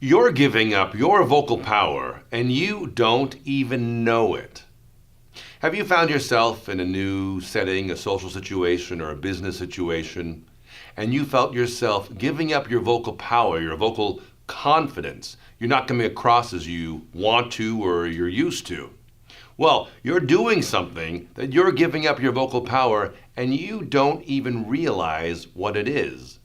You're giving up your vocal power and you don't even know it. Have you found yourself in a new setting, a social situation, or a business situation, and you felt yourself giving up your vocal power, your vocal confidence? You're not coming across as you want to or you're used to. Well, you're doing something that you're giving up your vocal power and you don't even realize what it is.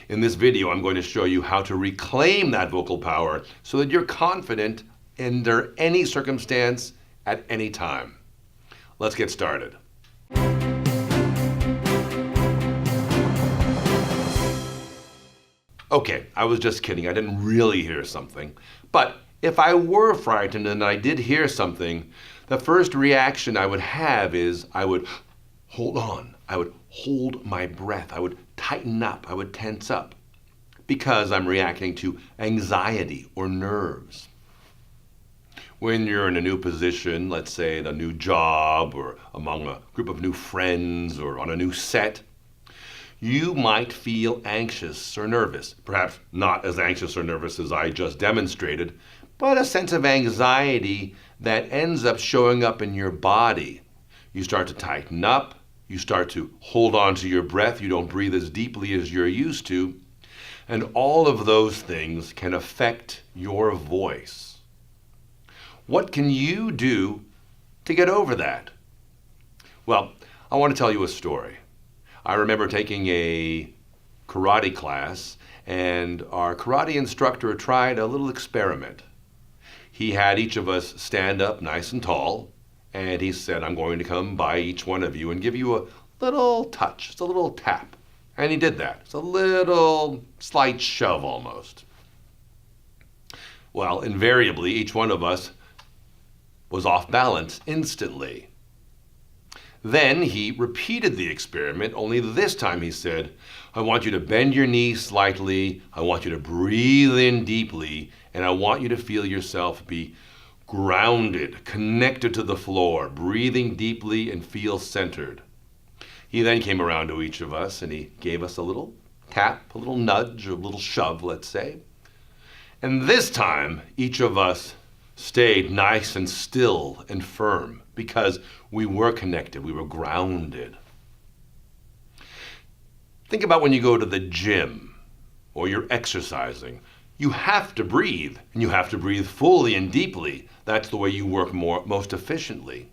In this video, I'm going to show you how to reclaim that vocal power so that you're confident under any circumstance at any time. Let's get started. Okay, I was just kidding. I didn't really hear something. But if I were frightened and I did hear something, the first reaction I would have is I would hold on. I would hold my breath. I would tighten up. I would tense up because I'm reacting to anxiety or nerves. When you're in a new position, let's say a new job or among a group of new friends or on a new set, you might feel anxious or nervous. Perhaps not as anxious or nervous as I just demonstrated, but a sense of anxiety that ends up showing up in your body. You start to tighten up. You start to hold on to your breath. You don't breathe as deeply as you're used to. And all of those things can affect your voice. What can you do to get over that? Well, I want to tell you a story. I remember taking a karate class, and our karate instructor tried a little experiment. He had each of us stand up nice and tall, and he said, I'm going to come by each one of you and give you a little touch, just a little tap. And he did that. It's a little slight shove almost. Well, invariably, each one of us was off balance instantly. Then he repeated the experiment, only this time he said, I want you to bend your knees slightly, I want you to breathe in deeply, and I want you to feel yourself be grounded, connected to the floor, breathing deeply and feel centered. He then came around to each of us and he gave us a little tap, a little nudge, a little shove, let's say. And this time, each of us stayed nice and still and firm because we were connected, we were grounded. Think about when you go to the gym or you're exercising. You have to breathe, and you have to breathe fully and deeply. That's the way you work most efficiently.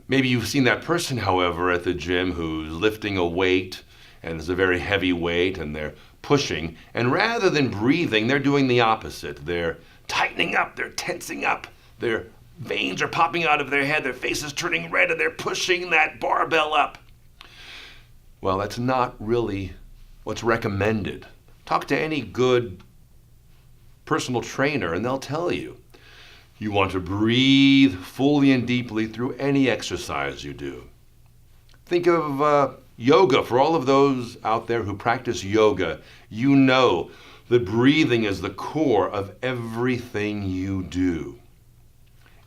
Maybe you've seen that person, however, at the gym who's lifting a weight, and it's a very heavy weight, and they're pushing, and rather than breathing, they're doing the opposite. They're tightening up, they're tensing up, their veins are popping out of their head, their face is turning red, and they're pushing that barbell up. Well, that's not really what's recommended. Talk to any good personal trainer and they'll tell you. You want to breathe fully and deeply through any exercise you do. Think of yoga. For all of those out there who practice yoga, you know that breathing is the core of everything you do.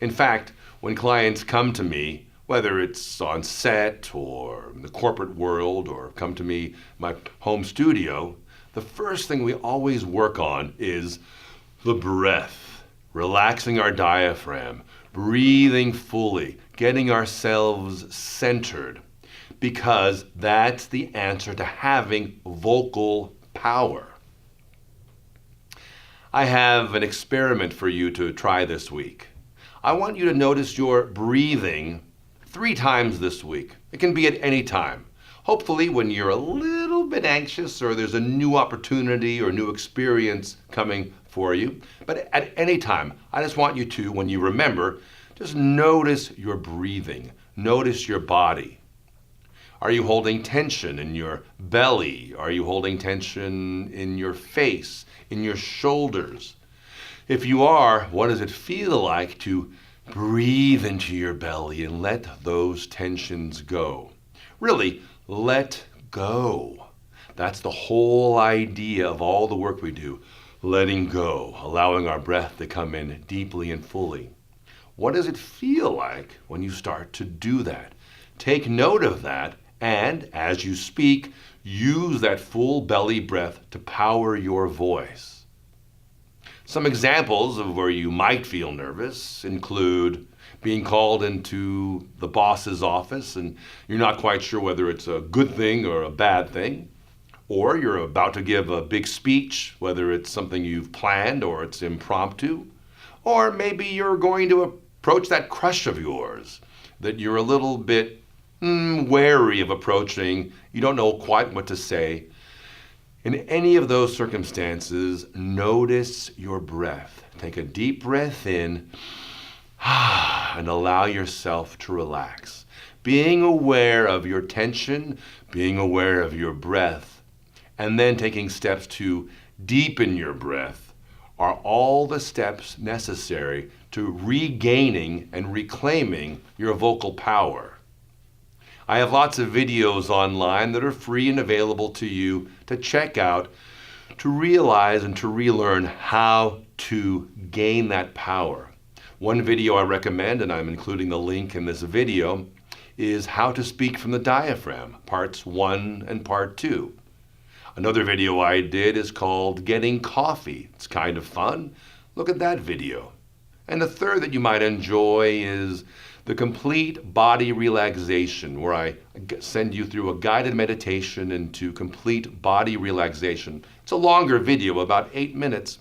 In fact, when clients come to me, whether it's on set or in the corporate world or come to me, my home studio, the first thing we always work on is the breath, relaxing our diaphragm, breathing fully, getting ourselves centered, because that's the answer to having vocal power. I have an experiment for you to try this week. I want you to notice your breathing 3 times this week. It can be at any time. Hopefully when you're a little bit anxious or there's a new opportunity or new experience coming for you. But at any time, I just want you to, when you remember, just notice your breathing. Notice your body. Are you holding tension in your belly? Are you holding tension in your face, in your shoulders? If you are, what does it feel like to breathe into your belly and let those tensions go? Really, let go. That's the whole idea of all the work we do. Letting go, allowing our breath to come in deeply and fully. What does it feel like when you start to do that? Take note of that, and as you speak, use that full belly breath to power your voice. Some examples of where you might feel nervous include being called into the boss's office and you're not quite sure whether it's a good thing or a bad thing. Or you're about to give a big speech, whether it's something you've planned or it's impromptu. Or maybe you're going to approach that crush of yours that you're a little bit wary of approaching. You don't know quite what to say. In any of those circumstances, notice your breath. Take a deep breath in and allow yourself to relax. Being aware of your tension, being aware of your breath, and then taking steps to deepen your breath are all the steps necessary to regaining and reclaiming your vocal power. I have lots of videos online that are free and available to you to check out, to realize and to relearn how to gain that power. One video I recommend, and I'm including the link in this video, is How to Speak from the Diaphragm, parts 1 and part 2. Another video I did is called Getting Coffee. It's kind of fun. Look at that video. And the third that you might enjoy is the complete body relaxation, where I send you through a guided meditation into complete body relaxation. It's a longer video, about 8 minutes,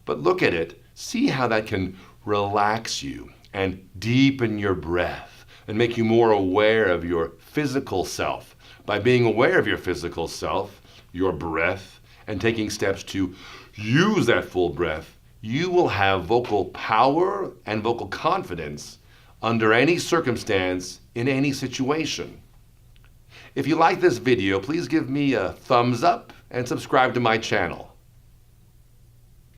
but look at it. See how that can relax you and deepen your breath and make you more aware of your physical self. By being aware of your physical self, your breath, and taking steps to use that full breath, you will have vocal power and vocal confidence under any circumstance, in any situation. If you like this video, please give me a thumbs up and subscribe to my channel.